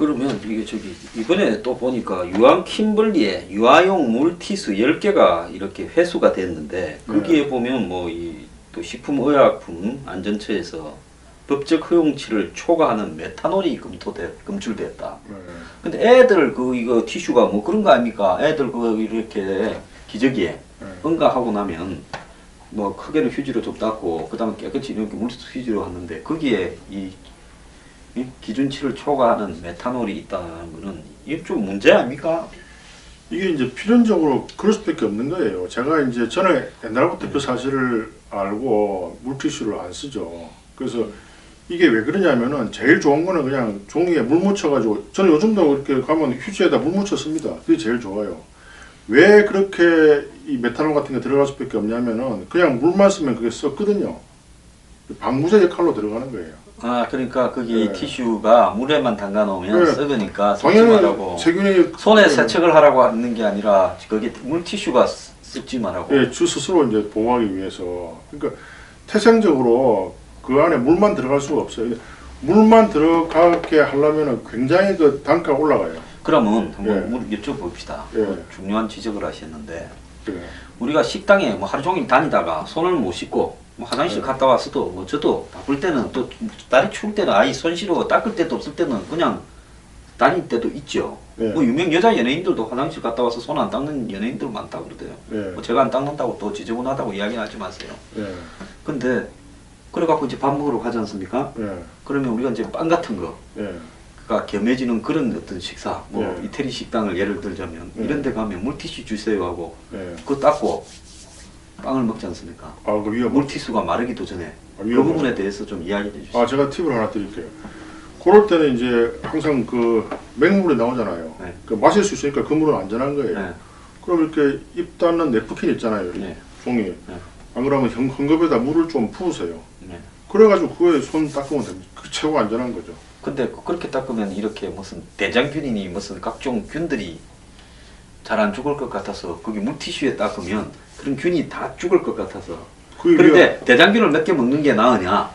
그러면 이게 저기 이번에 또 보니까 유황 킴블리에 유아용 물티슈 10개가 이렇게 회수가 됐는데 거기에 보면 뭐 이 또 식품의약품 안전처에서 법적 허용치를 초과하는 메탄올이 검출됐다. 근데 애들 그 이거 티슈가 뭐 그런 거 아닙니까? 애들 그 이렇게 기저귀에 응가하고 나면 뭐 크게는 휴지로 좀 닦고 그다음에 깨끗이 이렇게 물티슈 휴지로 하는데 거기에 이 기준치를 초과하는 메탄올이 있다는 거는 이게 좀 문제 아닙니까? 이게 이제 필연적으로 그럴 수밖에 없는 거예요. 제가 이제 전에 옛날부터 그 사실을 알고 물티슈를 안 쓰죠. 그래서 이게 왜 그러냐면은 제일 좋은 거는 그냥 종이에 물 묻혀가지고, 저는 요즘도 이렇게 가면 휴지에다 물 묻혀 씁니다. 그게 제일 좋아요. 왜 그렇게 이 메탄올 같은 게 들어갈 수밖에 없냐면은 그냥 물만 쓰면 그게 썩거든요. 방부제 역할로 들어가는 거예요. 아, 그러니까 거기 네. 티슈가 물에만 담가 놓으면 네. 썩으니까 썩지 당연히 말라고. 세균이 손에 세척을 하라고 하는 게 아니라 거기 물티슈가 썩지 말라고. 예, 주 스스로 이제 보호하기 위해서. 그러니까 태생적으로 그 안에 물만 들어갈 수가 없어요. 물만 들어가게 하려면 굉장히 그 단가가 올라가요. 그러면 한번 예. 여쭤봅시다. 예. 중요한 지적을 하셨는데 그래. 우리가 식당에 뭐 하루 종일 다니다가 손을 못 씻고 뭐 화장실 갔다 왔어도 뭐 저도 바쁠 때는 또 날이 추울 때는 아예 손 시려고 닦을 때도 없을 때는 그냥 다닐 때도 있죠. 예. 뭐 유명 여자 연예인들도 화장실 갔다 와서 손 안 닦는 연예인들 많다고 그러대요. 예. 뭐 제가 안 닦는다고 또 지저분하다고 이야기하지 마세요. 예. 근데 그래갖고 이제 밥 먹으러 가지 않습니까? 예. 그러면 우리가 이제 빵 같은 거 예. 가 겸해지는 그런 어떤 식사, 뭐 예. 이태리 식당을 예를 들자면 예. 이런 데 가면 물티슈 주세요 하고 예. 그거 닦고 빵을 먹지 않습니까? 아, 그 위험. 물티슈가 마르기도 전에 아, 그 위험하죠. 부분에 대해서 좀 이야기해 주시죠. 아, 제가 팁을 하나 드릴게요. 그럴 때는 이제 항상 그 맹물이 나오잖아요. 네. 그 마실 수 있으니까 그 물은 안전한 거예요. 네. 그럼 이렇게 입 닿는 냅킨 있잖아요. 이렇게 네. 종이. 안 그러면 헝겊에다 물을 좀 부으세요. 네. 그래가지고 그거에 손 닦으면 됩니다. 그 최고 안전한 거죠. 근데 그렇게 닦으면 이렇게 무슨 대장균이니 무슨 각종 균들이 잘 안 죽을 것 같아서 거기 물티슈에 닦으면 그런 균이 다 죽을 것 같아서 그게 그런데 대장균을 몇 개 먹는 게 나으냐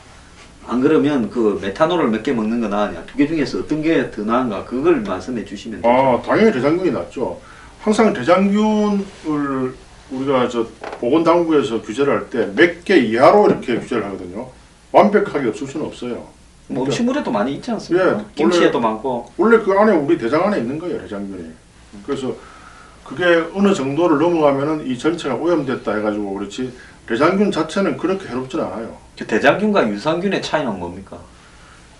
안 그러면 그 메탄올을 몇 개 먹는 거 나으냐 두 개 중에서 어떤 게 더 나은가 그걸 말씀해 주시면 되죠. 아, 당연히 대장균이 낫죠. 항상 대장균을 우리가 저 보건당국에서 규제를 할 때 몇 개 이하로 이렇게 규제를 하거든요. 완벽하게 없을 수는 없어요. 뭐 음식물에도 많이 있지 않습니까? 예, 김치에도 많고. 원래 그 안에 우리 대장 안에 있는 거예요, 대장균이. 그래서 그게 어느 정도를 넘어가면은 이 전체가 오염됐다 해가지고 그렇지 대장균 자체는 그렇게 해롭진 않아요. 그 대장균과 유산균의 차이는 뭡니까?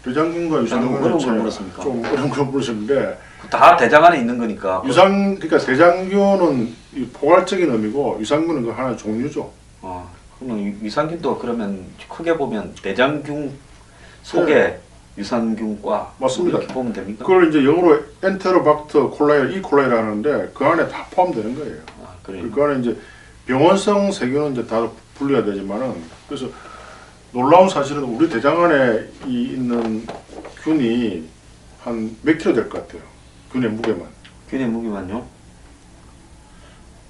대장균과 어려운 유산균은 걸 차이가 물었습니까? 좀 어려운 걸 물으셨는데 다 대장 안에 있는 거니까. 그러니까 대장균은 이 포괄적인 의미고 유산균은 그 하나의 종류죠. 그러면 유산균도 그러면 크게 보면 대장균 속에 유산균과 맞습니다. 이렇게 보면 됩니까? 그걸 이제 영어로 엔테로박터 콜라이, 이콜라이라 하는데 그 안에 다 포함되는 거예요. 그래요. 그 안에 이제 병원성 세균은 이제 다 분리가 되지만은 그래서 놀라운 사실은 우리 대장 안에 있는 균이 한 몇 킬로 될 것 같아요. 균의 무게만. 균의 무게만요?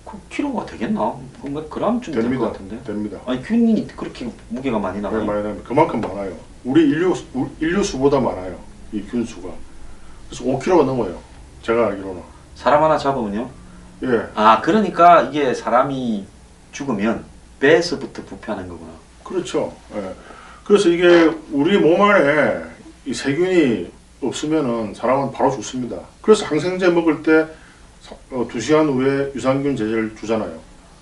그 키로가 되겠나? 몇 그램쯤 될 것 됩니다. 같은데. 됩니다. 아니 균이 그렇게 무게가 많이 나가요? 많이 나면 그만큼 많아요. 우리 인류 수보다 많아요. 이 균 수가. 그래서 5kg가 넘어요. 제가 알기로는. 사람 하나 잡으면요? 예. 그러니까 이게 사람이 죽으면 배에서부터 부패하는 거구나. 그렇죠. 예. 그래서 이게 우리 몸 안에 이 세균이 없으면은 사람은 바로 죽습니다. 그래서 항생제 먹을 때 2시간 후에 유산균 제제를 주잖아요.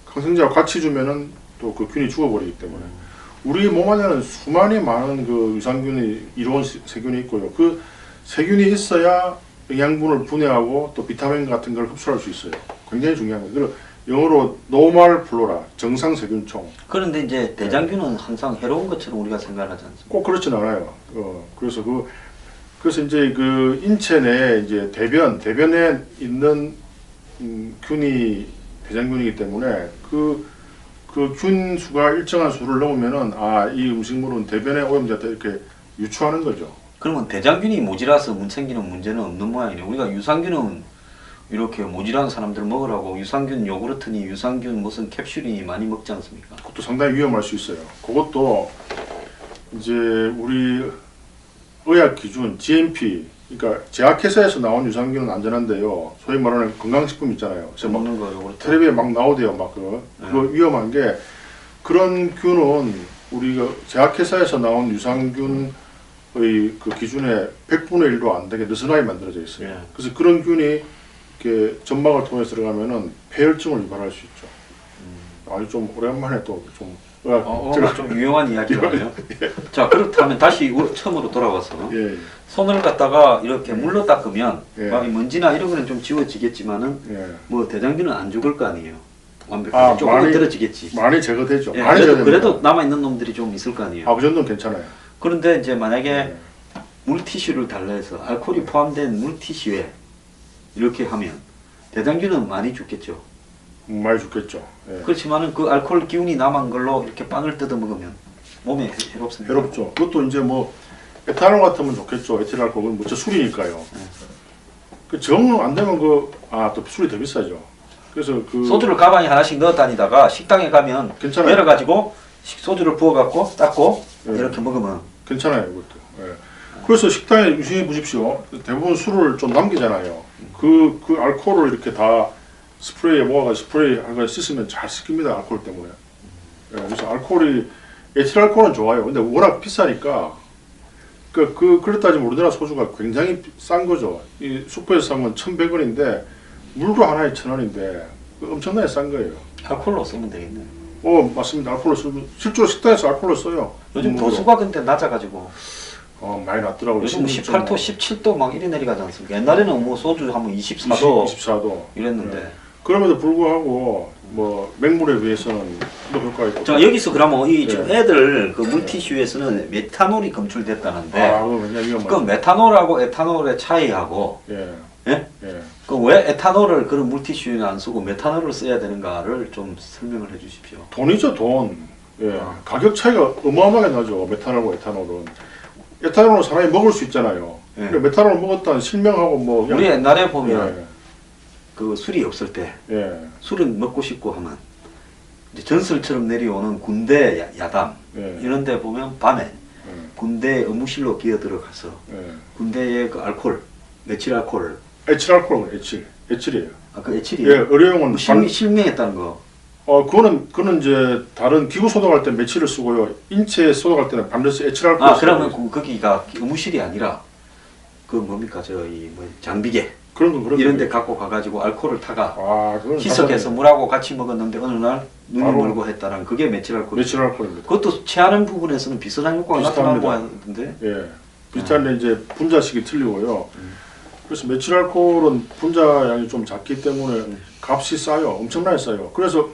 항생제와 같이 주면은 또 그 균이 죽어버리기 때문에. 우리 몸 안에는 수많이 많은 그 유산균이 이로운 세균이 있고요. 그 세균이 있어야 영양분을 분해하고 또 비타민 같은 걸 흡수할 수 있어요. 굉장히 중요한 거예요. 그리고 영어로 노멀 플로라, 정상 세균총. 그런데 이제 대장균은 항상 해로운 것처럼 우리가 생각하지 않습니까? 꼭 그렇진 않아요. 그래서 이제 그 인체 내 이제 대변에 있는 균이 대장균이기 때문에 그 균 수가 일정한 수를 넘으면은 이 음식물은 대변에 오염됐다 이렇게 유추하는 거죠. 그러면 대장균이 모자라서 생기는 문제는 없는 모양이네요. 우리가 유산균은 이렇게 모질한 사람들 먹으라고 유산균 요구르트니 유산균 무슨 캡슐이 많이 먹지 않습니까? 그것도 상당히 위험할 수 있어요. 그것도 이제 우리 의학 기준 GMP 그러니까 제약회사에서 나온 유산균은 안전한데요. 소위 말하는 건강식품 있잖아요. 그래서 막 먹는 거 요구르트. 텔레비에 막 나오대요. 막 그거 위험한 게 그런 균은 우리가 제약회사에서 나온 유산균의 그 기준에 100분의 1도 안 되게 느슨하게 만들어져 있어요. 예. 그래서 그런 균이 이렇게 점막을 통해서 들어가면은 폐혈증을 유발할 수 있죠. 아니 좀 오랜만에 또좀 오늘 좀 유용한 이야기라네요. 자, 그렇다면 다시 처음으로 돌아와서 예, 손을 갖다가 이렇게 물로 닦으면 예. 막 먼지나 이런 거는 좀 지워지겠지만은 예. 뭐 대장균은 안 죽을 거 아니에요. 완벽하게 조금은 많이 떨어지겠지. 많이 제거되죠. 예, 많이 그래도, 제거됩니다. 그래도 남아 있는 놈들이 좀 있을 거 아니에요. 그 정도는 괜찮아요. 그런데 이제 만약에 예. 물티슈를 달라해서 알코올이 포함된 물티슈에 이렇게 하면 대장균은 많이 죽겠죠. 많이 죽겠죠. 예. 그렇지만은 그 알코올 기운이 남은 걸로 이렇게 빵을 뜯어 먹으면 몸에 해롭습니다. 해롭죠. 그것도 이제 뭐 에탄올 같으면 좋겠죠. 에틸알코올은 뭐 저 술이니까요. 그 정 안 되면 또 술이 더 비싸죠. 그래서 그 소주를 가방에 하나씩 넣어 다니다가 식당에 가면 괜찮아요. 열어가지고 소주를 부어갖고 닦고 네. 이렇게 먹으면 괜찮아요. 그것도. 예. 그래서 식당에 유심히 보십시오. 대부분 술을 좀 남기잖아요. 그 알코올을 이렇게 다 스프레이에 모아가지고 스프레이 하고 씻으면 잘 씻깁니다. 알코올 때문에. 예. 그래서 알코올이 에틸알코올은 좋아요. 근데 워낙 비싸니까 그렇다 따지면 우리나라 소주가 굉장히 싼 거죠. 이 슈퍼에서 사면 1,100원인데 물도 하나에 1,000원인데 엄청나게 싼 거예요. 알코올로 쓰면 되겠네요. 맞습니다. 알코올을 쓰면 실제로 식당에서 알코올을 써요. 요즘 물로. 도수가 근데 낮아가지고 많이 낮더라고요. 요즘 18도, 17도 막 이리 내려가지 않습니까? 옛날에는 뭐 소주 하면 24도 24도 이랬는데. 네. 그럼에도 불구하고 뭐 맹물에 비해서는 더 효과가 있고. 자, 여기서 그러면 이 지금 네. 애들 그 물티슈에서는 메탄올이 검출됐다는데 그거 굉장히 그 위험하죠. 메탄올하고 에탄올의 차이하고 예. 예? 예. 그 왜 에탄올을 그런 물티슈에는 안 쓰고 메탄올을 써야 되는가를 좀 설명을 해 주십시오. 돈이죠, 돈. 예. 가격 차이가 어마어마하게 나죠. 메탄올과 에탄올은. 에탄올은 사람이 먹을 수 있잖아요. 예. 근데 메탄올을 먹었다는 실명하고 뭐 우리 옛날에 보면 예. 그 술이 없을 때 예. 술은 먹고 싶고 하면 이제 전설처럼 내려오는 군대 야담 예. 이런 데 보면 밤에 예. 군대 의무실로 기어 들어가서 예. 군대의 그 알코올, 메칠 알코올, 에틸알코올, 에틸이에요. 그 에칠이 예, 의료용은 실명했다는 거. 그거는 이제 다른 기구 소독할 때 메칠을 쓰고요. 인체 소독할 때는 반드시 에틸알코올. 그러면 거기가 의무실이 아니라 그 뭡니까 저이 뭐 장비계 그런 이런 데 갖고 가가지고 알코올을 타가 그건 희석해서 물하고 같이 먹었는데 어느 날 눈이 바로 멀고 했다는 그게 메칠 알코올. 메틸알코올입니다. 그것도 체하는 부분에서는 비슷한 효과가 나타나고 하던데. 예, 비슷한데 이제 분자식이 틀리고요. 그래서 메틸알코올은 분자량이 좀 작기 때문에 값이 싸요. 엄청나게 싸요. 그래서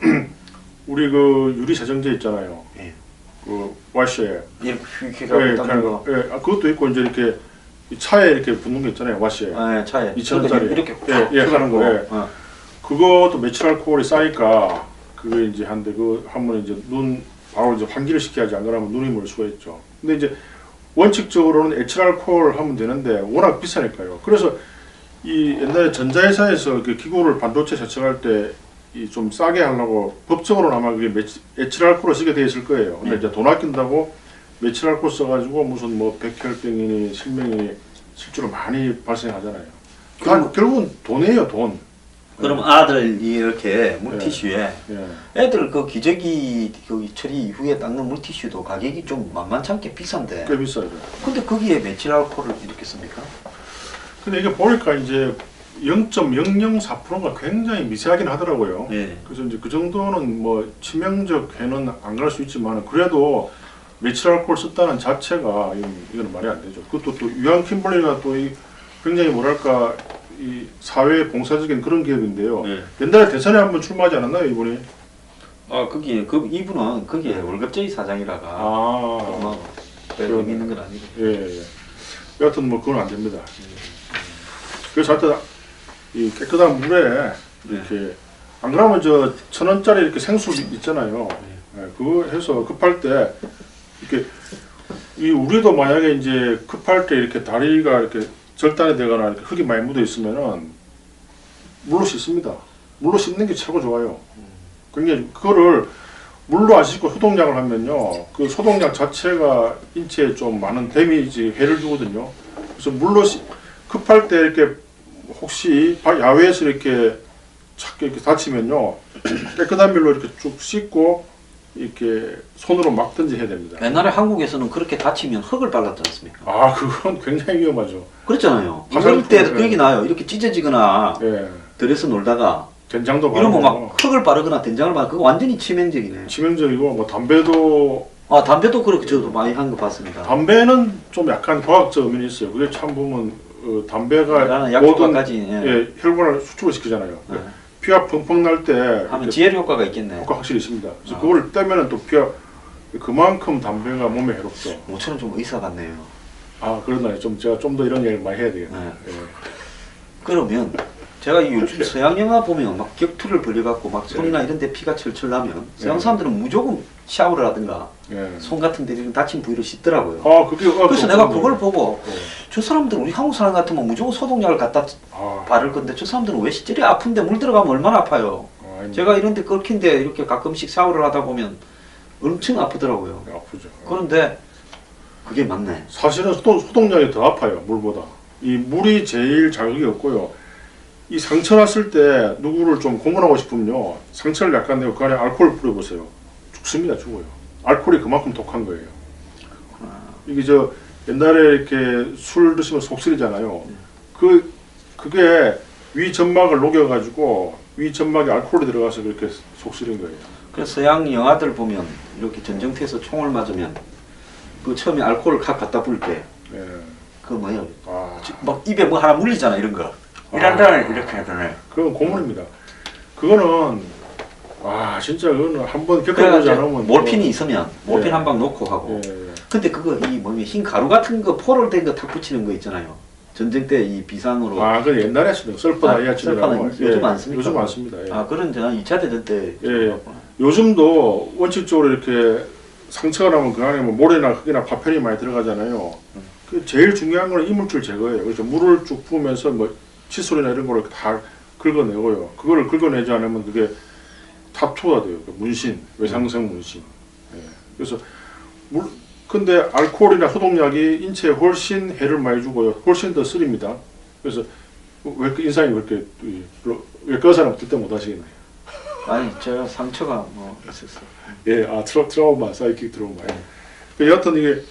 우리 그 유리 세정제 있잖아요. 예. 그 와시에. 이렇게 예, 닦는 거. 그것도 있고 이제 이렇게 이 차에 이렇게 붙는 거 있잖아요. 와시에. 차에 2,000원짜리 이렇게 하는 거. 예. 어. 그것도 메틸알코올이 싸니까 그게 이제 한데 그 한번 이제 눈 바로 이제 환기를 시켜야지 안 그러면 눈이 멀 수가 있죠. 근데 이제 원칙적으로는 에틸알코올 하면 되는데 워낙 비싸니까요. 그래서 이 옛날에 전자회사에서 그 기구를 반도체 제작할 때 이 좀 싸게 하려고 법적으로는 아마 그게 에틸알코올을 쓰게 돼 있을 거예요. 근데 이제 돈 아낀다고 메틸알코올 써가지고 무슨 뭐 백혈병이니 실명이 실제로 많이 발생하잖아요. 결국은 돈이에요, 돈. 그럼 아들 이렇게 물티슈에 예. 애들 그 기저귀 그 처리 이후에 닦는 물티슈도 가격이 좀 만만찮게 비싼데. 꽤 비싸죠. 근데 거기에 메칠 알코올을 이렇게 씁니까? 근데 이게 보니까 이제 0.004%가 굉장히 미세하긴 하더라고요. 예. 그래서 이제 그 정도는 뭐 치명적 해는 안 갈 수 있지만 그래도 메틸알코올 썼다는 자체가 이건 말이 안 되죠. 그것도 또 유한 킴벌리가 또 이 굉장히 뭐랄까 이 사회 봉사적인 그런 기업인데요. 예. 옛날에 대선에 한번 출마하지 않았나요, 이분이? 거기에 이분은 거기에 월급제의 사장이라가 별 의미 있는 건 아니고. 예. 여하튼 뭐 그건 안 됩니다. 그래서 하여튼 이 깨끗한 물에 이렇게 안 그러면 저 1,000원짜리 이렇게 생수 있잖아요. 예, 그거 해서 급할 때 이렇게 우리도 만약에 이제 급할 때 이렇게 다리가 이렇게 절단이 되거나 이렇게 흙이 많이 묻어 있으면은 물로 씻습니다. 물로 씻는 게 최고 좋아요. 굉장히 그거를 물로 안 씻고 소독약을 하면요, 그 소독약 자체가 인체에 좀 많은 데미지 해를 주거든요. 그래서 물로 급할 때 이렇게 혹시 야외에서 이렇게 착 이렇게 다치면요 깨끗한 물로 이렇게 쭉 씻고 이렇게 손으로 막든지 해야 됩니다. 옛날에 한국에서는 그렇게 다치면 흙을 발랐지 않습니까? 아 그건 굉장히 위험하죠. 그랬잖아요. 화살 이럴 때도 예. 그 얘기 나요. 이렇게 찢어지거나 예, 들에서 놀다가 된장도 이러면 바르고 막 흙을 바르거나 된장을 바르고 그거 완전히 치명적이네. 치명적이고 뭐 담배도 아 담배도 그렇게 저도 많이 한 거 봤습니다. 담배는 좀 약간 과학적 의미는 있어요. 그게 참 보면 담배가 나는 모든 약효과까지 예, 혈관을 수축을 시키잖아요. 예. 피가 펑펑 날 때 하면 지혈 효과가 있겠네. 효과 확실히 있습니다. 그래서 아. 그거를 떼면은 또 피가 그만큼 담배가 몸에 해롭죠. 모처럼 좀 의사 같네요. 아 그러나요? 좀 제가 좀 더 이런 얘기를 많이 해야 되겠네. 네. 예. 그러면 제가 이 요즘 서양 영화 보면 막 격투를 벌여갖고 막 손이나 이런 데 피가 철철 나면 서양 사람들은 무조건 샤워를 하든가 예. 손 같은 데 이런 다친 부위를 씻더라고요. 아 그게 그래서 내가 그걸 보고 예. 저 사람들은 우리 한국 사람 같으면 무조건 소독약을 갖다 아, 바를 건데 저 사람들은 왜 저리 아픈데 물 들어가면 얼마나 아파요. 아닙니다. 제가 이런 데 끓긴데 이렇게 가끔씩 샤워를 하다 보면 엄청 아프더라고요. 아프죠. 그런데 그게 맞네. 사실은 소독약이 더 아파요 물보다. 이 물이 제일 자극이 없고요. 이 상처 났을 때 누구를 좀 고문하고 싶으면요 상처를 약간 내고 그 안에 알코올 뿌려보세요. 죽습니다. 죽어요. 알코올이 그만큼 독한 거예요. 이게 저 옛날에 이렇게 술 드시면 속쓰리잖아요. 그게 위 점막을 녹여가지고 위 점막에 알코올이 들어가서 그렇게 속쓰린 거예요. 그래서 서양 영화들 보면 이렇게 전쟁터에서 총을 맞으면 그 처음에 알코올을 칵 갖다 부을 때 예. 그 뭐예요? 아, 막 입에 뭐 하나 물리잖아 이런 거. 이란다는 이렇게 하잖아요. 그건 고문입니다. 그거는 진짜 그거는 한번 겪어보지 그래가지고 않으면 몰핀이 있으면 몰핀 예. 한 방 놓고 하고. 예. 근데 그거 이 뭐냐 흰 가루 같은 거 포를 된 거 탁 붙이는 거 있잖아요. 전쟁 때 이 비상으로. 그 옛날에 쓰던 설퍼 다이아친이라고 설퍼는 요즘 안 씁니까? 요즘 안 씁니다. 예. 아 그런 저 2차 대전 때. 예. 요즘도 원칙적으로 이렇게 상처가 나면 그 안에 뭐 모래나 흙이나 파편이 많이 들어가잖아요. 그 제일 중요한 거는 이물질 제거예요. 그래서 물을 쭉 부으면서 뭐 칫솔이나 이런 거를 다 긁어내고요. 그거를 긁어내지 않으면 그게 타투가 돼요. 그 문신, 외상성 문신. 예. 그래서 근데 알코올이나 소독약이 인체에 훨씬 해를 많이 주고요. 훨씬 더 쓰립니다. 그래서 왜 그 인상이 그렇게 외과 사람 듣때 못 하시겠네요. 아니 제가 상처가 뭐 있었어. 예, 트라우마, 사이킥 트라우마. 여하튼 이게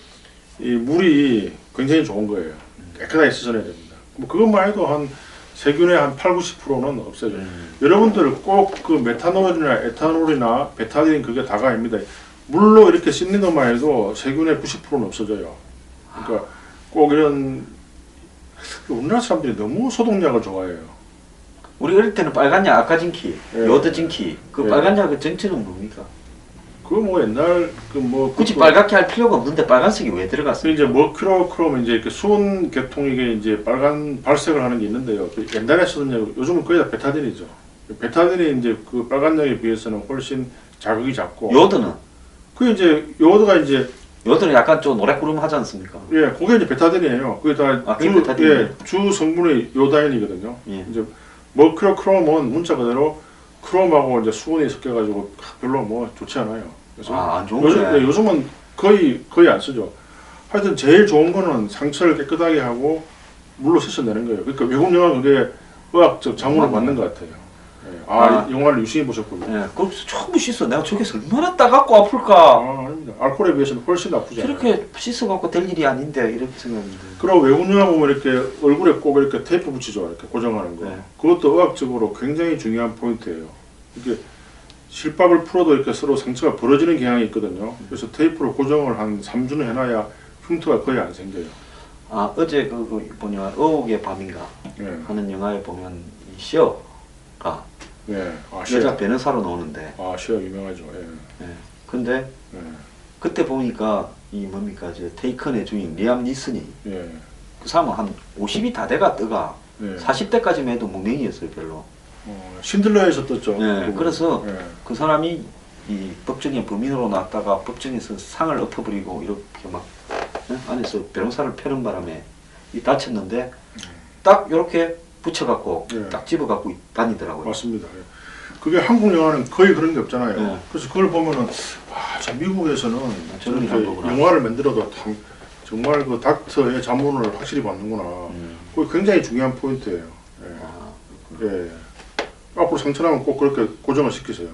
이 물이 굉장히 좋은 거예요. 깨끗하게 씻어내야 됩니다. 뭐 그것만 해도 한 세균의 한 80~90%는 없어져. 여러분들 꼭 그 메탄올이나 에탄올이나 베타딘 그게 다가 아닙니다. 물로 이렇게 씻는 것만 해도 세균의 90%는 없어져요. 그러니까 꼭 이런 우리나라 사람들이 너무 소독약을 좋아해요. 우리 어릴 때는 빨간 약 아카진키, 예. 요드진키 그 예. 빨간 약의 정체는 뭡니까? 그거 뭐 옛날 굳이 빨갛게 할 필요가 없는데 빨간색이 왜 들어갔어요? 이제 머큐로크롬 이제 이렇게 수은 계통 이게 이제 빨간 발색을 하는 게 있는데요. 그 옛날에 쓰던 약, 요즘은 거의 다 베타딘이죠. 베타딘이 이제 그 빨간 약에 비해서는 훨씬 자극이 작고. 요드는? 그 이제 요드가 이제 요드는 약간 좀 노래구름 하지 않습니까? 예, 그게 이제 베타딘이에요. 그게 다 그게 베타딘이에요? 주 성분이 요다인이거든요. 예. 이제 머큐로크롬은 문자 그대로 크롬하고 이제 수은이 섞여가지고 별로 뭐 좋지 않아요. 그래서 안 좋은 요즘, 거네. 요즘은 거의 안 쓰죠. 하여튼 제일 좋은 거는 상처를 깨끗하게 하고 물로 씻어내는 거예요. 그러니까 외국 영화 그게 의학적 자문을 받는 것 같아요. 예. 영화를 유심히 보셨군요. 예, 그래서 처음 씻어. 내가 저기서 얼마나 따갑고 아플까? 아닙니다. 알코올에 비해서는 훨씬 나쁘지 않아요. 저렇게 씻어갖고 될 일이 아닌데 이렇게 생각했는데. 그리고 외국 영화 보면 이렇게 얼굴에 꼭 이렇게 테이프 붙이죠. 이렇게 고정하는 거. 네. 그것도 의학적으로 굉장히 중요한 포인트예요. 이렇게 실밥을 풀어도 이렇게 서로 상처가 벌어지는 경향이 있거든요. 그래서 테이프로 고정을 한 3주는 해놔야 흉터가 거의 안 생겨요. 어제 그 뭐냐 의혹의 밤인가 예. 하는 영화에 보면 이 시어가 예. 여자 변호사로 나오는데. 시어 유명하죠. 예. 예. 근데 예. 그때 보니까 이 뭡니까 저 테이큰의 주인 리암 니슨이 예. 그 사람은 한 50이 다 돼가 뜨가 예. 40대까지만 해도 묵냉이였어요 별로. 신들러에서 떴죠. 예. 그거. 그래서 예. 그 사람이 이 법정에 범인으로 나왔다가 법정에서 상을 엎어버리고 이렇게 막 안에서 변호사를 패는 바람에 이 다쳤는데 딱 이렇게 붙여갖고 예. 딱 집어갖고 다니더라고요. 맞습니다. 예. 그게 한국 영화는 거의 그런 게 없잖아요. 예. 그래서 그걸 보면은 저 미국에서는 저런 저렇게 거구나. 영화를 만들어도 참 정말 그 닥터의 자문을 확실히 받는구나. 그게 굉장히 중요한 포인트예요. 아, 예. 앞으로 상처나면 꼭 그렇게 고정을 시키세요.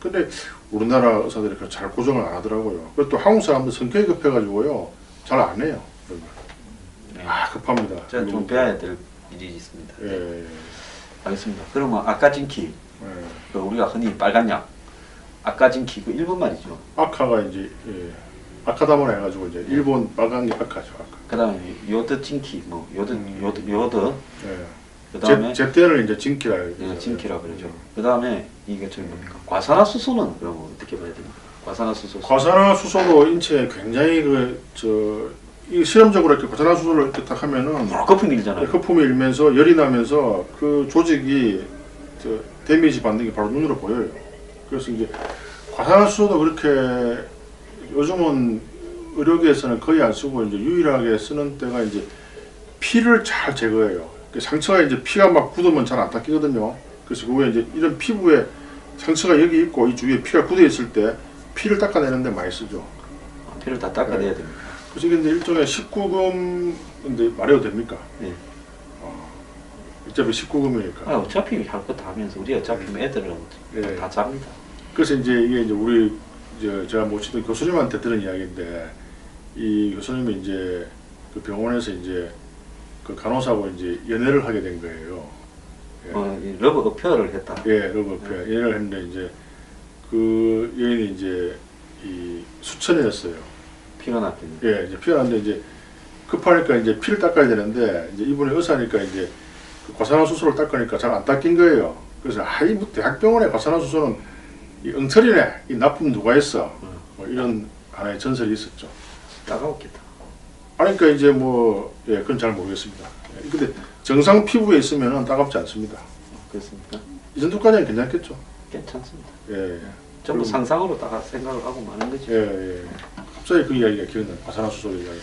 근데 우리나라 의사들이 그렇게 잘 고정을 안 하더라고요. 그리고 또 한국 사람들 성격이 급해가지고요. 잘 안 해요. 그런 걸. 네. 급합니다. 제가 좀 배워야 될 일이 있습니다. 예. 예. 알겠습니다. 그러면 아까진키, 예. 그 우리가 흔히 빨간 약, 아까진키 그 일본 말이죠. 아카가 이제 아카다모라 해가지고 이제 일본 빨간 게 아카죠. 아카. 그다음에 요드진키, 뭐 요드. 예. 그다음에 제때를 이제 진키라 해요. 예, 진키라 그러죠. 그다음에 이게 저기 뭡니까? 과산화수소는 그럼 어떻게 봐야 됩니까? 과산화수소. 과산화수소도 인체에 굉장히 이 실험적으로 이렇게 과산화수소를 이렇게 딱 하면은 거품이 일잖아요. 거품이 일면서 열이 나면서 그 조직이 데미지 받는 게 바로 눈으로 보여요. 그래서 이제 과산화수소도 그렇게 요즘은 의료계에서는 거의 안 쓰고 이제 유일하게 쓰는 때가 이제 피를 잘 제거해요. 상처가 이제 피가 막 굳으면 잘 안 닦이거든요. 그래서 그 후에 이제 이런 피부에 상처가 여기 있고 이 주위에 피가 굳어 있을 때 피를 닦아내는데 많이 쓰죠. 피를 다 닦아내야 됩니다. 그래서 이게 이제 일종의 19금인데 말해도 됩니까? 네. 어차피 19금이니까. 어차피 할 거 다 하면서 우리 어차피 애들은 예. 다 잡니다. 그래서 이제 이게 이제 우리 제가 모시던 교수님한테 들은 이야기인데 이 교수님이 이제 그 병원에서 이제 그 간호사하고 이제 연애를 하게 된 거예요. 예. 이 러브 어페어를 했다. 예, 러브페어 연애를 했는데 이제 그 여인이 이제 이 수천이었어요. 피가 났겠네. 예, 이제 피가 났는데 이제 급하니까 이제 피를 닦아야 되는데 이제 이분이 의사니까 이제 그 과산화수소를 닦으니까 잘 안 닦인 거예요. 그래서 아이 뭐 대학병원에 과산화수소는 이 엉터리네, 이 납품 누가 했어? 뭐 이런 하나의 전설이 있었죠. 따가웠겠다. 아니, 그러니까 이제 그건 잘 모르겠습니다. 예, 근데 정상 피부에 있으면은 따갑지 않습니다. 그렇습니까? 이 정도까지는 괜찮겠죠. 괜찮습니다. 예, 전부 그리고- 상상으로 다 생각을 하고 마는 거죠. 예. 갑자기 그 이야기가 기억나요. 과산화수소 이야기.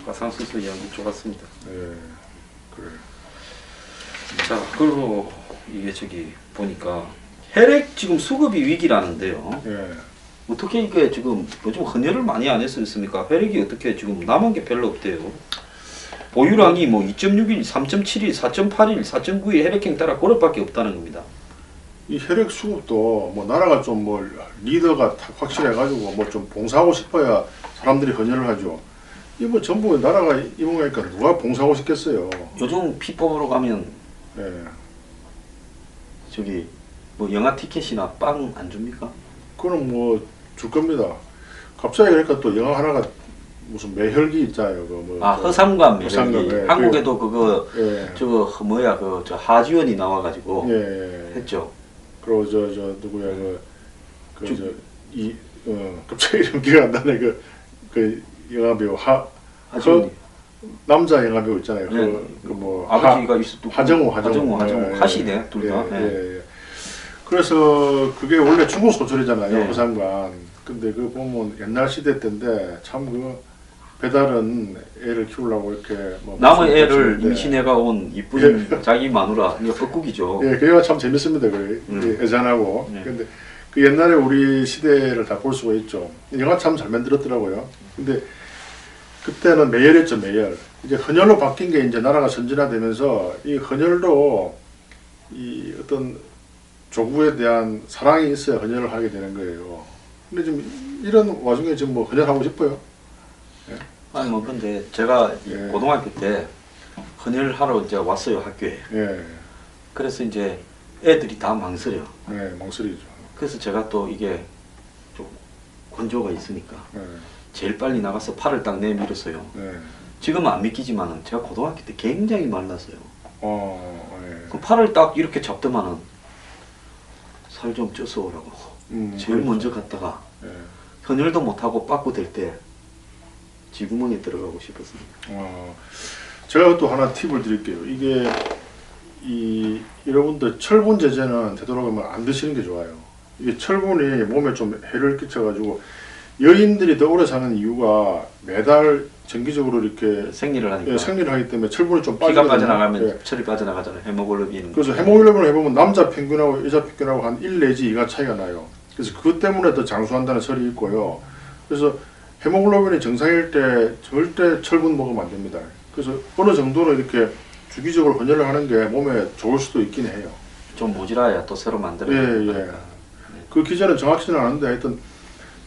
과산수소 이야기 좋았습니다. 예, 그래. 자, 그리고 이게 저기 보니까 혈액 지금 수급이 위기라는데요. 예. 어떻게 이게 지금 요즘 헌혈을 많이 안 해서 있습니까? 혈액이 어떻게 지금 남은 게 별로 없대요. 보유량이 뭐 2.61, 3.71, 4.81, 4.91 혈액형 따라 그것밖에 없다는 겁니다. 이 혈액 수급도 뭐 나라가 좀 리더가 딱 확실해가지고 뭐 좀 봉사하고 싶어야 사람들이 헌혈을 하죠. 이 뭐 전부 나라가 이봉하니까 누가 봉사하고 싶겠어요. 요즘 피 뽑으러 가면 예. 저기 뭐 영화 티켓이나 빵 안 줍니까? 그거는 뭐 줄 겁니다. 갑자기 그러니까 또 영화 하나가 무슨 매혈기 있잖아요. 허삼관 허삼관, 매력이 예. 한국에도 그거 예. 저거 뭐야 저 하지원이 나와가지고 예. 했죠. 그리고 저 누구야 갑자기 이름 기억 안 나네 그 영화 배우 하지원이 남자 영화 배우 있잖아요. 네. 그뭐 아버지가 있었고 하정우 하정우 하시네 둘 다. 예. 그래서 그게 원래 중국 소설이잖아요. 네. 부산관. 근데 그 보면 옛날 시대 때인데 참 그 배달은 애를 키우려고 이렇게 뭐 남의 무슨 애를 것인데. 임신해가 온 이쁜 자기 마누라 이거 헛국이죠. 예, 그 영화 참 재밌습니다. 그 애잔하고. 네. 근데 그 옛날에 우리 시대를 다 볼 수가 있죠. 영화 참 잘 만들었더라고요. 근데 그때는 매열했죠, 매열. 이제 헌혈로 바뀐 게 이제 나라가 선진화되면서 이 헌혈도 이 어떤 조국에 대한 사랑이 있어야 헌혈을 하게 되는 거예요. 근데 지금 이런 와중에 지금 뭐 헌혈하고 싶어요? 아니 뭐 근데 제가 예. 고등학교 때 헌혈 하러 이제 왔어요 학교에. 예, 그래서 이제 애들이 다 망설여. 네, 망설이죠. 그래서 제가 또 이게 좀 건조가 있으니까 예, 제일 빨리 나가서 팔을 딱 내밀었어요. 예. 지금은 안 믿기지만은 제가 고등학교 때 굉장히 말랐어요. 예. 그 팔을 딱 이렇게 잡더만은 살 좀 쪄서 오라고. 제일 그렇죠. 먼저 갔다가 예. 헌혈도 못하고 빠꾸 될 때 쥐구멍에 들어가고 싶었습니다. 제가 또 하나 팁을 드릴게요. 이게 여러분들 철분 제제는 되도록이면 안 드시는 게 좋아요. 이게 철분이 몸에 좀 해를 끼쳐가지고 여인들이 더 오래 사는 이유가 매달 정기적으로 이렇게 생리를 하니까 예, 생리를 하기 때문에 철분이 좀 피가 빠지거든요. 빠져나가면 예. 철이 빠져나가잖아요. 헤모글로빈. 그래서 헤모글로빈을 해보면 남자 평균하고 여자 평균하고 한 1 내지 2가 차이가 나요. 그래서 그것 때문에 더 장수한다는 설이 있고요. 그래서 헤모글로빈이 정상일 때 절대 철분 먹으면 안 됩니다. 그래서 어느 정도는 이렇게 주기적으로 혼혈을 하는 게 몸에 좋을 수도 있긴 해요. 좀 모자라야 또 새로 만들어야 예, 예. 되니까. 그 기준은 정확히는 않은데 하여튼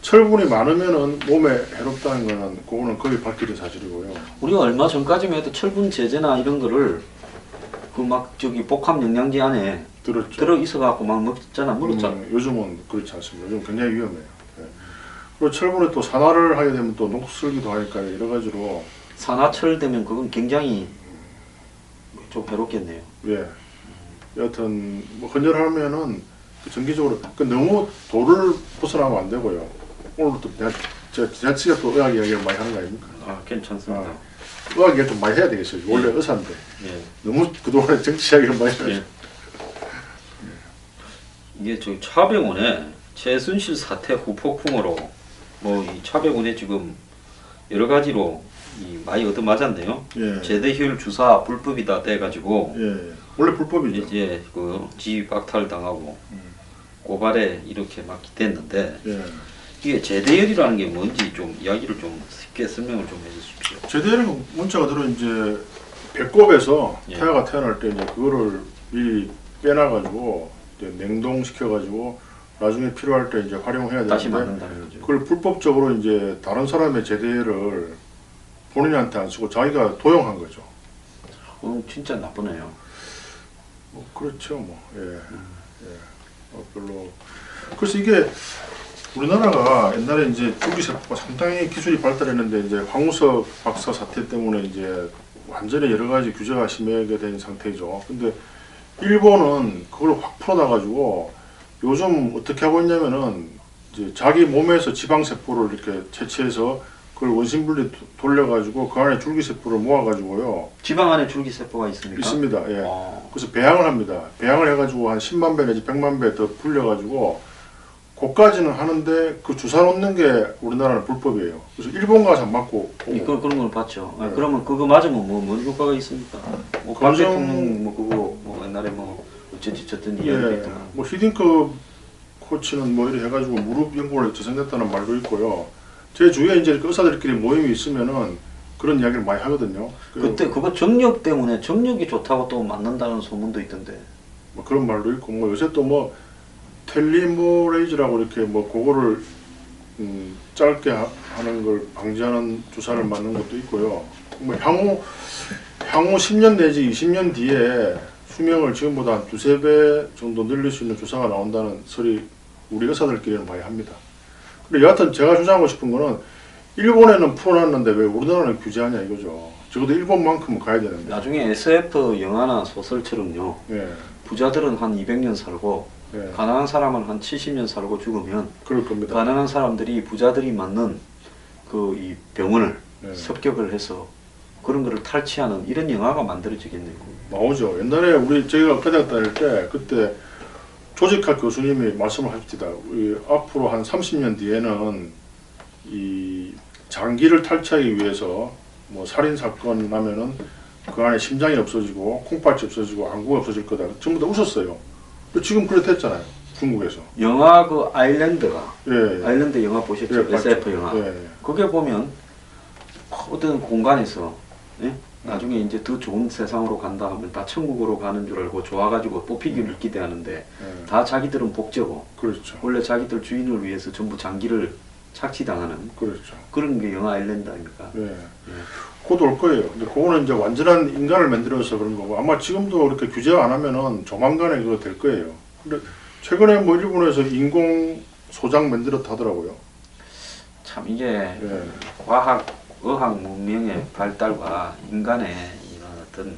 철분이 많으면은 몸에 해롭다는 거는 그거는 거의 밝혀진 사실이고요. 우리가 얼마 전까지만 해도 철분 제제나 이런 거를 그 막 저기 복합 영양제 안에 들었죠. 들어 있어 갖고 막 먹잖아, 물었잖아. 요즘은 그렇지 않습니다. 요즘 굉장히 위험해요. 예. 그리고 철분에 또 산화를 하게 되면 또 녹슬기도 하니까 여러 가지로 산화철 되면 그건 굉장히 좀 해롭겠네요. 예. 여하튼 뭐 헌혈하면은 정기적으로 너무 도를 벗어나면 안 되고요. 오늘 또 제가 또 의학 이야기를 많이 하는 거 아닙니까? 아, 괜찮습니다. 의학 이야기 좀 많이 해야 되겠어요. 원래 의사인데 예. 너무 그동안에 정치 이야기를 많이 해서 예. 이게 저 차병원에 최순실 사태 후폭풍으로 뭐 이 차병원에 지금 여러 가지로 많이 얻어맞았네요. 예. 제대혈 주사 불법이다 돼가지고 예. 원래 불법이죠. 이제 그 지휘 박탈 당하고 고발에 이렇게 막 됐는데 예. 이게 제대혈이라는 게 뭔지 좀 이야기를 좀 쉽게 설명을 좀 해주십시오. 제대로 문자가 들어 이제 배꼽에서 예. 태아가 태어날 때 이제 그거를 미리 빼놔가지고 이제 냉동시켜가지고 나중에 필요할 때 이제 활용해야 다시 되는데 만든다는 거죠. 그걸 불법적으로 이제 다른 사람의 제대를 본인한테 안 쓰고 자기가 도용한 거죠. 진짜 나쁘네요. 뭐 그렇죠, 뭐. 예. 예. 별로. 그래서 이게 우리나라가 옛날에 이제 줄기세포가 상당히 기술이 발달했는데 이제 황우석 박사 사태 때문에 이제 완전히 여러 가지 규제가 심하게 된 상태죠. 근데 일본은 그걸 확 풀어놔가지고 요즘 어떻게 하고 있냐면은 이제 자기 몸에서 지방세포를 이렇게 채취해서 그걸 원심분리 돌려가지고 그 안에 줄기세포를 모아가지고요. 지방 안에 줄기세포가 있습니까? 있습니다. 예. 어. 그래서 배양을 합니다. 배양을 해가지고 한 10만 배 내지 100만 배 더 불려가지고 그까지는 하는데 그 주사 놓는 게 우리나라는 불법이에요. 그래서 일본 가서 맞고 그런 걸 봤죠. 아, 네. 그러면 그거 맞으면 뭔 효과가 있습니까? 뭐 박 가정- 대통령 뭐 그거 뭐 옛날에 뭐 어쨌든 저쨌든 이야기도 예, 있더만. 뭐 히딩크 코치는 뭐 이렇게 해가지고 무릎 연골에 저생됐다는 말도 있고요. 제 주위에 이제 그 의사들끼리 모임이 있으면은 그런 이야기를 많이 하거든요. 그때 그거 정력 때문에 정력이 좋다고 또 맞는다는 소문도 있던데. 뭐 그런 말도 있고 뭐 요새 또 뭐 텔리모레이즈라고 이렇게 뭐 그거를 짧게 하는 걸 방지하는 주사를 맞는 것도 있고요. 뭐 향후 10년 내지 20년 뒤에 수명을 지금보다 한 두세 배 정도 늘릴 수 있는 주사가 나온다는 소리 우리 의사들끼리는 많이 합니다. 근데 여하튼 제가 주장하고 싶은 거는 일본에는 풀어놨는데 왜 우리나라는 규제하냐 이거죠. 적어도 일본만큼은 가야 되는데. 나중에 SF 영화나 소설처럼요. 예, 부자들은 한 200년 살고 예, 가난한 사람은 한 70년 살고 죽으면 그럴 겁니다. 가난한 사람들이 부자들이 맞는 그 이 병원을 네. 습격을 해서 그런 거를 탈취하는 이런 영화가 만들어지겠네요. 나오죠. 옛날에 저희가 대학 다닐 때 그때 조직학 교수님이 말씀을 하십니다. 앞으로 한 30년 뒤에는 이 장기를 탈취하기 위해서 뭐 살인 사건 나면은 그 안에 심장이 없어지고 콩팥이 없어지고 안구가 없어질 거다. 전부 다 웃었어요. 지금 그렇게 됐잖아요. 중국에서. 영화 그 아일랜드가 예. 아일랜드 영화 보셨죠? 예, SF 봤죠. 영화. 예. 그게 보면 어떤 공간에서 예? 나중에 이제 더 좋은 세상으로 간다 하면 다 천국으로 가는 줄 알고 좋아가지고 뽑히기를 기대하는데 예. 다 자기들은 복제고 그렇죠. 원래 자기들 주인을 위해서 전부 장기를 착취당하는 그렇죠. 그런 게 영화 아일랜드 아닙니까? 예. 곧 올 거예요. 근데 그거는 이제 완전한 인간을 만들어서 그런 거고 아마 지금도 이렇게 규제 안 하면은 조만간에 그거 될 거예요. 근데 최근에 뭐 일본에서 인공 소장 만들었다 하더라고요. 참 이게 예. 과학, 의학 문명의 발달과 인간의 이런 어떤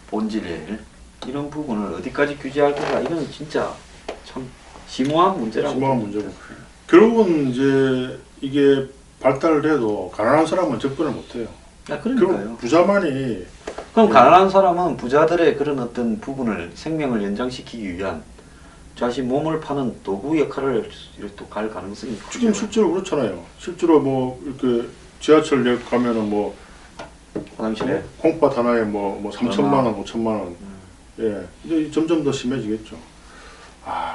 본질 이런 부분을 어디까지 규제할 건가 이거는 진짜 참 심오한 문제라고. 심오한 문제고. 결국은 이제 이게 발달을 해도 가난한 사람은 접근을 못해요. 아, 결국 그러니까요. 부자만이 그럼 가난한 사람은 부자들의 그런 어떤 부분을 생명을 연장시키기 위한 자신 몸을 파는 도구 역할을 또 갈 가능성이 지금 크죠. 실제로 그렇잖아요. 실제로 뭐 이렇게 지하철역 가면은 뭐 화장실에 콩팥 하나에 뭐 3천만 원, 5천만 원. 음. 예. 이제 점점 더 심해지겠죠.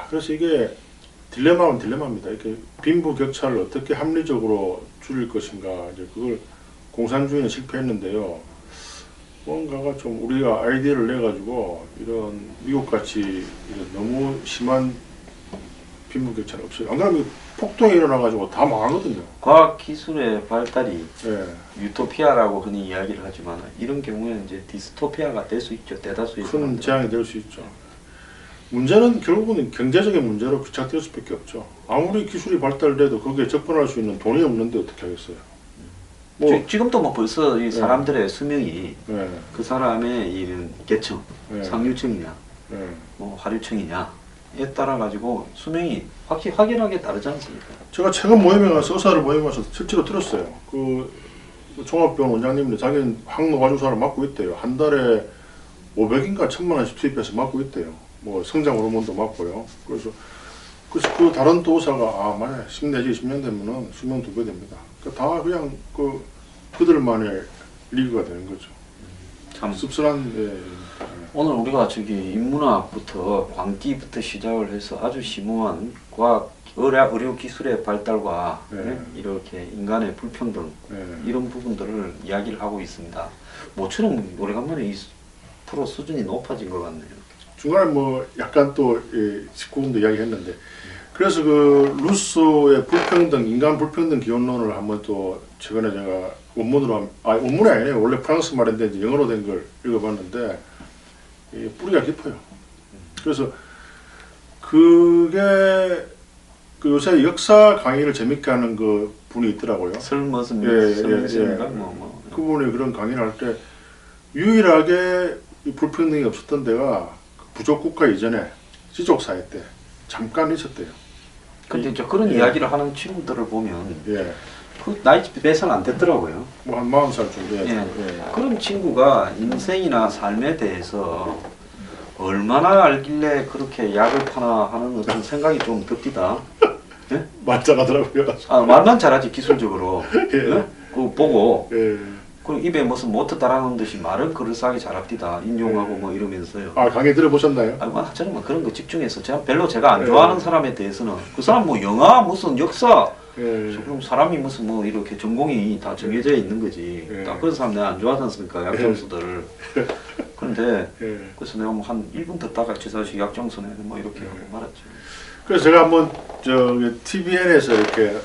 그래서 이게 딜레마는 딜레마입니다. 이렇게 빈부격차를 어떻게 합리적으로 줄일 것인가 이제 그걸 공산 중에 실패했는데요. 뭔가가 좀 우리가 아이디어를 내 가지고 이런 미국 같이 이런 너무 심한 빈부격차를 없애요. 안 그러면 폭동이 일어나 가지고 다 망하거든요. 과학 기술의 발달이 예. 유토피아라고 흔히 이야기를 하지만 이런 경우에는 이제 디스토피아가 될 수 있죠. 대다수의 큰 사람들은. 재앙이 될 수 있죠. 문제는 결국은 경제적인 문제로 부착될 수밖에 없죠. 아무리 기술이 발달돼도 거기에 접근할 수 있는 돈이 없는데 어떻게 하겠어요? 뭐, 지금도 뭐 벌써 이 사람들의 수명이 예, 그 사람의 이런 계층, 예, 상류층이냐, 예. 뭐 하류층이냐에 따라 가지고 수명이 확연하게 다르지 않습니까? 제가 최근 모임에 가서 의사를 모임에 가서 실제로 들었어요. 그 종합병원 원장님이 자기는 항노가주사를 맞고 있대요. 한 달에 500인가 1000만 원씩 투입해서 맞고 있대요. 뭐 성장 호르몬도 맞고요. 그래서 그 다른 또 의사가 만약 10 내지 20년 되면은 수명 2배 됩니다. 그러니까 다 그냥 그들만의 리그가 되는 거죠. 참 씁쓸한 오늘 우리가 저기 인문학부터 광기부터 시작을 해서 아주 심오한 과학, 의료 기술의 발달과 네. 이렇게 인간의 불평등 이런 부분들을 이야기를 하고 있습니다. 모처럼 오래간만에 이 프로 수준이 높아진 것 같네요. 중간에 뭐 약간 또 19분도 이야기했는데 그래서 그 루소의 불평등, 인간 불평등 기원론을 한번 또 최근에 제가 원문으로 원문이 아니에요. 원래 프랑스 말인데 이제 영어로 된 걸 읽어봤는데 뿌리가 깊어요. 그래서 그게 그 요새 역사 강의를 재밌게 하는 그 분이 있더라고요. 설머슨 예. 뭐. 그분이 그런 강의를 할 때 유일하게 이 불평등이 없었던 데가 그 부족 국가 이전에 지족 사회 때 잠깐 있었대요. 근데 이제 그런 이야기를 하는 친구들을 보면 예. 그 나이 배선 안 됐더라고요. 뭐 한 40살 정도. 예. 그런 친구가 인생이나 삶에 대해서 얼마나 알길래 그렇게 약을 파나 하는 어떤 생각이 좀 듭디다. 예? 말잘하더라고요. 말만 잘하지 기술적으로. 예. 예? 그거 보고 예. 그 입에 무슨 모터 달아놓은 듯이 말은 그럴싸하게 잘합디다. 인용하고 뭐 이러면서요. 강의 들어보셨나요? 저는 뭐 그런 거 집중해서 별로 제가 안 좋아하는 사람에 대해서는 그 사람 뭐 영화 무슨 역사 그럼 사람이 무슨 뭐 이렇게 전공이 다 정해져 있는 거지. 딱 그런 사람 내가 안 좋아하지 않습니까? 약정수들. 그런데 그래서 내가 뭐 한 1분 듣다가 지사시 약정선에 뭐 이렇게 하고 말았죠. 그래서 제가 한번 TVN에서 이렇게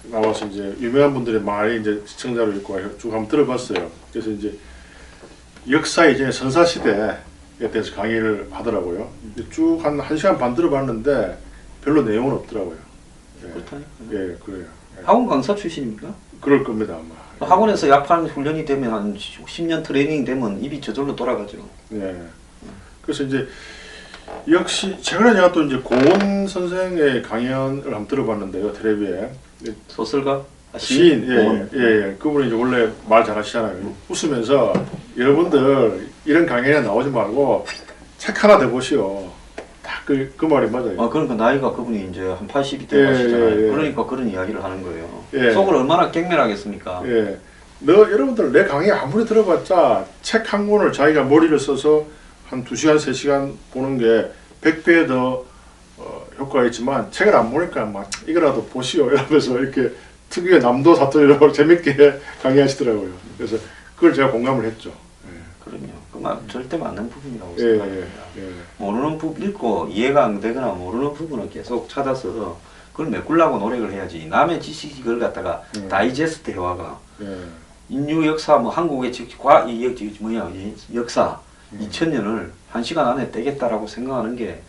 나와서 이제 유명한 분들이 많이 이제 시청자로 있고 쭉 한번 들어봤어요. 그래서 이제 역사 이전의 선사 시대에 대해서 강의를 하더라고요. 쭉 한 1시간 반 들어봤는데 별로 내용은 없더라고요. 그렇다니까요. 예, 그래요. 학원 강사 출신입니까? 그럴 겁니다 아마. 학원에서 약판 훈련이 되면 한 10년 트레이닝 되면 입이 저절로 돌아가죠. 예. 그래서 이제 역시 최근에 제가 또 이제 고은 선생의 강연을 한번 들어봤는데요 텔레비에. 소설가? 시인, 예. 그분이 이제 원래 말 잘하시잖아요. 웃으면서 여러분들 이런 강연에 나오지 말고 책 하나 내보시오. 딱 그 말이 맞아요. 그러니까 나이가 그분이 이제 한 80이 되시잖아요. 그러니까 그런 이야기를 하는 거예요. 속을 얼마나 갱멸하겠습니까? 예. 여러분들 내 강의 아무리 들어봤자 책 한 권을 자기가 머리를 써서 한 2시간, 3시간 보는 게 100배 더 효과가 있지만 책을 안 보니까 막 이거라도 보시오 이러면서 이렇게 특유의 남도 사투리로 재밌게 강의하시더라고요. 그래서 그걸 제가 공감을 했죠. 그럼요. 그 말 절대 맞는 부분이라고 예, 생각합니다. 예. 모르는 부분 읽고 이해가 안 되거나 모르는 부분은 계속 찾아서 그걸 메꾸려고 노력을 해야지. 남의 지식을 갖다가 다이제스트 해와가 인류 역사 뭐 한국의 역사 2000년을 1시간 안에 떼겠다라고 생각하는 게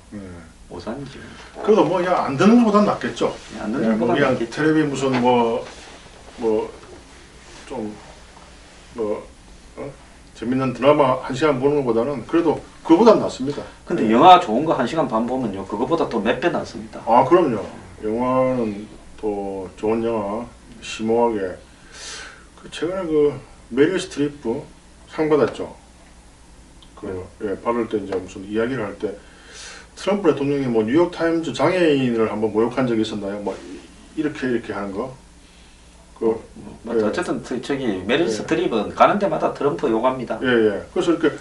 오산이죠. 그래도 뭐 그냥 안 듣는 것보단 낫겠죠. 안 듣는 것보단 그냥 낫겠죠. 텔레비 무슨 좀 재밌는 드라마 1시간 보는 것보다는 그래도 그거보단 낫습니다. 근데 영화 좋은 거 1시간 반 보면요 그거보다 또 몇 배 낫습니다. 그럼요. 영화는 또 좋은 영화 심오하게 최근에 메릴 스트리프 상 받았죠. 받을 때 이제 무슨 이야기를 할 때 트럼프 대통령이 뭐 뉴욕 타임즈 장애인을 한번 모욕한 적이 있었나요? 뭐 이렇게 하는 거. 어쨌든 저기 메릴 스트립은 가는 데마다 트럼프 욕합니다. 그래서 이렇게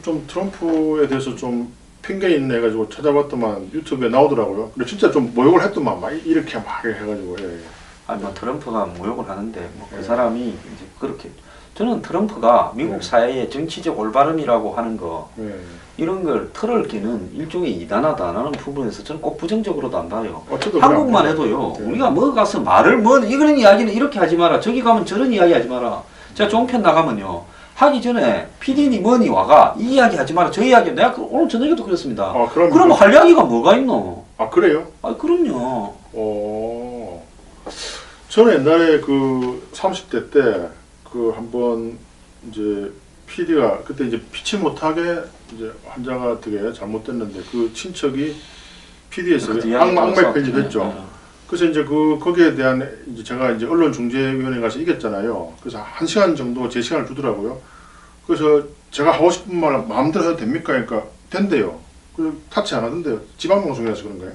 좀 트럼프에 대해서 좀 핑계 있네 해가지고 찾아봤더만 유튜브에 나오더라고요. 근데 진짜 좀 모욕을 했더만 막 이렇게 막 해가지고 예. 아니 뭐 트럼프가 모욕을 하는데 뭐 그 예. 사람이 이제 그렇게 저는 트럼프가 미국 네. 사회의 정치적 올바름이라고 하는 거 예. 이런 걸 털을 끼는 일종의 이단하다라는 부분에서 저는 꼭 부정적으로도 안 봐요. 저도 한국만 그냥 해도요. 예. 우리가 뭐 가서 말을 뭐 이런 이야기는 이렇게 하지 마라. 저기 가면 저런 이야기 하지 마라. 제가 종편 나가면요. 하기 전에 PD니 뭐니 와가 이 이야기 하지 마라. 저 이야기 내가 오늘 저녁에도 그랬습니다. 그럼 그럼 할 이야기가 뭐가 있노? 그래요? 아 그럼요. 저는 옛날에 그 30대 때 그 한번 이제 PD가 그때 이제 피치 못하게 이제 환자가 되게 잘못됐는데 그 친척이 PD에서 그 이야기 악마 들었어. 편집했죠. 네. 그래서 이제 거기에 대한 이제 제가 이제 언론중재위원회 가서 이겼잖아요. 그래서 1시간 정도 제 시간을 주더라고요. 그래서 제가 하고 싶은 말 마음대로 해도 됩니까? 그러니까 된대요. 그래서 타치 안 하던데요. 지방방송이라서 그런가요?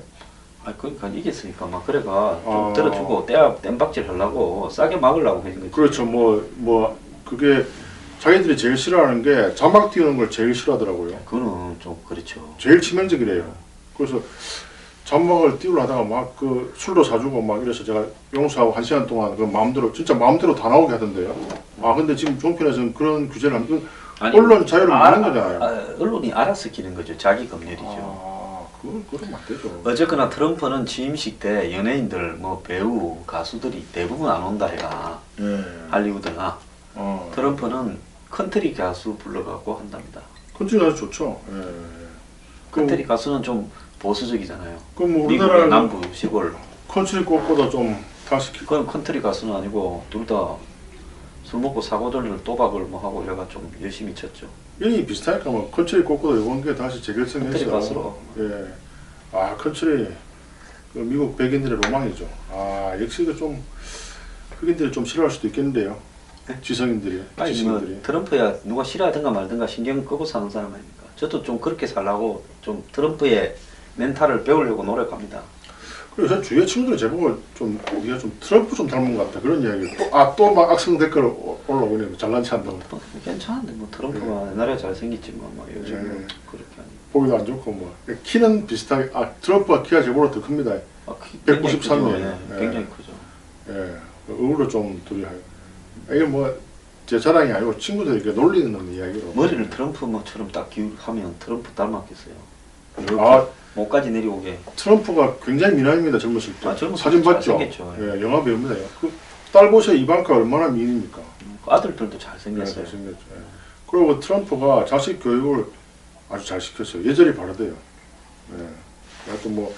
아 그러니까 이겼으니까 막 그래가 좀 아. 들어주고 땜박질 하려고 싸게 막으려고 하는 거지. 그렇죠. 그게 자기들이 제일 싫어하는 게 자막 띄우는 걸 제일 싫어하더라고요. 그거는 좀 그렇죠. 제일 치명적이래요. 그래서 자막을 띄우려 하다가 막 그 술도 사주고 막 이래서 제가 용서하고 1시간 동안 그 마음대로 진짜 마음대로 다 나오게 하던데요. 근데 지금 종편에서는 그런 규제를 하면 언론 자유를 막는 거잖아요. 언론이 알아서 기는 거죠. 자기 검열이죠. 그건 맞대죠. 어쨌거나 트럼프는 취임식 때 연예인들, 뭐 배우, 가수들이 대부분 안 온다 해가 예. 할리우드나 트럼프는 컨트리 가수 불러가고 한답니다. 컨트리 가수 좋죠. 예. 컨트리 가수는 좀 보수적이잖아요. 그럼 뭐 미국의 우리나라 남부 시골. 컨트리 꽃보다 좀 다시 그건 컨트리 가수는 아니고 둘 다 술 먹고 사고들 또박을 뭐 하고 얘가 좀 열심히 쳤죠. 이름이 비슷하니까 뭐 컨트리 꽃보다 이번 게 다시 재결성해서 컨트리 가수로. 예. 컨트리 그 미국 백인들의 로망이죠. 역시 그 좀 흑인들이 좀 싫어할 수도 있겠는데요. 지성인들이, 아니 지식인들이. 뭐 트럼프야 누가 싫어하든가 말든가 신경 끄고 사는 사람 아닙니까? 저도 좀 그렇게 살라고 좀 트럼프의 멘탈을 배우려고 노력합니다. 그리고 저 주위에 친구들이 제보고 좀 네가 좀 트럼프 좀 닮은 것 같다 그런 이야기. 또 막 악성 댓글 올라오네요. 잘난 체 한다고. 뭐, 괜찮은데 뭐 트럼프가 옛날에 잘생겼지만 뭐 요즘은 네. 그렇게 아니. 보기도 안 좋고 뭐 키는 비슷하게 트럼프가 키가 제보다 더 큽니다. 193이에요. 굉장히 크죠. 예, 의외로 좀 둘이 하요. 이게 뭐 제 자랑이 아니고 친구들이 이렇게 놀리는 이야기로. 머리를 트럼프처럼 딱 기울하면 트럼프 닮았겠어요. 이렇게 아, 목까지 내려오게. 트럼프가 굉장히 미남입니다. 젊었을 때. 젊었을 사진 때 봤죠? 잘생겼죠. 예, 영화 배우입니다. 그딸 보세요. 이방카 얼마나 미인입니까? 그 아들들도 네, 잘생겼어요. 잘생겼죠. 예. 그리고 트럼프가 자식 교육을 아주 잘 시켰어요. 예절이 바르대요. 예. 하여튼 뭐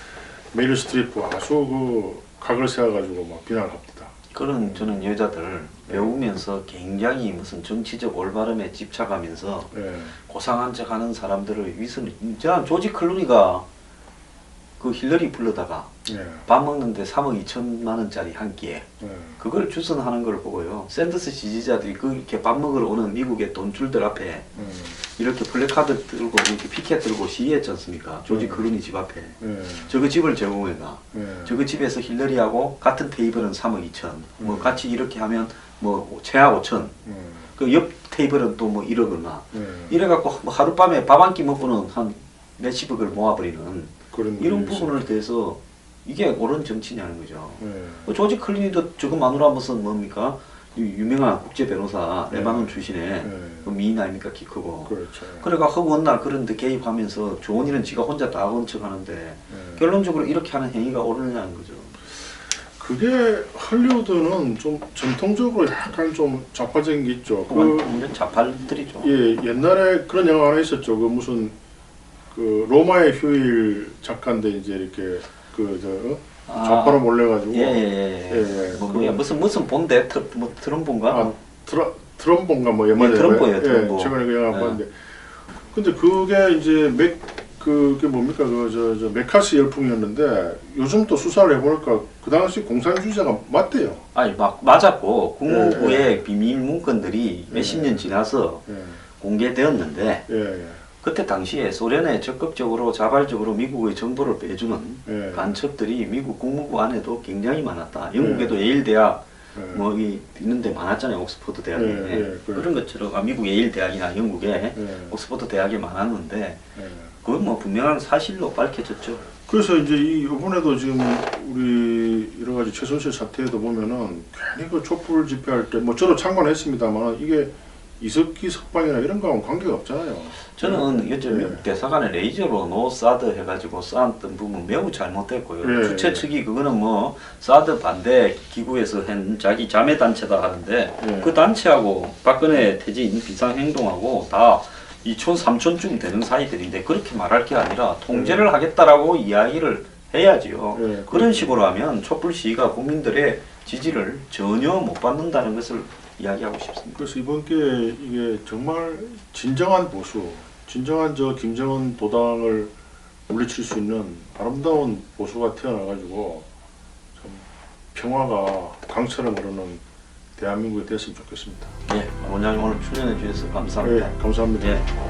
메릴 스트리프 아주 그 각을 세워가지고 막 비난을 합니다. 그런 저는 여자들 배우면서 굉장히 무슨 정치적 올바름에 집착하면서 예. 고상한 척 하는 사람들을 위해서는 저 조지 클루니가 그 힐러리 불러다가 예. 밥 먹는데 3억 2천만 원짜리 한 끼에 예. 그걸 주선하는 걸 보고요. 샌더스 지지자들이 그렇게 밥 먹으러 오는 미국의 돈줄들 앞에 이렇게 플래카드 들고 이렇게 피켓 들고 시위했지 않습니까? 조지 클루니 집 앞에. 예. 저거 집을 제공해가. 예. 저거 집에서 힐러리하고 같은 테이블은 3억 2천. 뭐 같이 이렇게 하면 뭐 최하 5천. 그 옆 테이블은 또 뭐 1억 얼마. 예. 이래갖고 뭐 하룻밤에 밥 한 끼 먹고는 한 몇십억을 모아버리는 그런 이런 일이 부분을 대해서 이게 옳은 정치냐는 거죠. 있어요. 조지 클루니도 저거 마누라 무슨 뭡니까? 유명한 국제 변호사 레바논 출신의 그 미인 아닙니까? 키 크고. 그렇죠. 그래가 허구 어느 날 그런데 개입하면서 좋은 일은 지가 혼자 다 하는 척 하는데 결론적으로 이렇게 하는 행위가 옳으냐는 거죠. 그게 할리우드는 좀 전통적으로 약간 좀 좌파적인 게 있죠. 완전 자팔들이죠. 예, 옛날에 그런 영화 하나 있었죠. 그 무슨 그 로마의 휴일 작가인데 이제 이렇게 좌파로 몰려가지고 예예예. 뭐 뭐야 무슨 본데 뭐 트럼본가? 트럼본가 뭐 옛말에 트럼보예요. 트럼보. 최근에 그 영화 봤는데 근데 그게 이제 그게 뭡니까 저 메카시 열풍이었는데 요즘 또 수사를 해보니까 그 당시 공산주의자가 맞대요. 아니 막 맞았고 국무부의 비밀 문건들이 몇십 년 지나서 공개되었는데 그때 당시에 소련에 적극적으로 자발적으로 미국의 정보를 빼주는 간첩들이 미국 국무부 안에도 굉장히 많았다. 영국에도 예일 대학 예. 뭐 있는데 많았잖아요. 옥스퍼드 대학에. 그래. 그런 것처럼 미국 예일 대학이나 영국에 예. 옥스퍼드 대학이 많았는데 예. 그건 뭐 분명한 사실로 밝혀졌죠. 그래서 이제 이번에도 지금 우리 여러 가지 최순실 사태에도 보면은 괜히 그 촛불 집회할 때 뭐 저도 참관했습니다만 이게 이석기 석방이나 이런 거하고는 관계가 없잖아요. 저는 여태 미국 대사관에 레이저로 노 사드 해가지고 쐈던 부분 매우 잘못됐고요. 예, 주최 예. 측이 그거는 뭐 사드 반대 기구에서 한 자기 자매 단체다 하는데 예. 그 단체하고 박근혜 퇴진 비상행동하고 다 2촌 3촌쯤 되는 사이들인데 그렇게 말할 게 아니라 통제를 하겠다라고 이야기를 해야지요. 예, 그런 식으로 하면 촛불 시위가 국민들의 지지를 전혀 못 받는다는 것을 이야기하고 싶습니다. 그래서 이번 기회에 이게 정말 진정한 보수, 진정한 저 김정은 도당을 물리칠 수 있는 아름다운 보수가 태어나가지고 참 평화가 강처럼 흐르는 대한민국이 됐으면 좋겠습니다. 예, 원장님 오늘 출연해 주셔서 감사합니다. 네, 감사합니다. 예.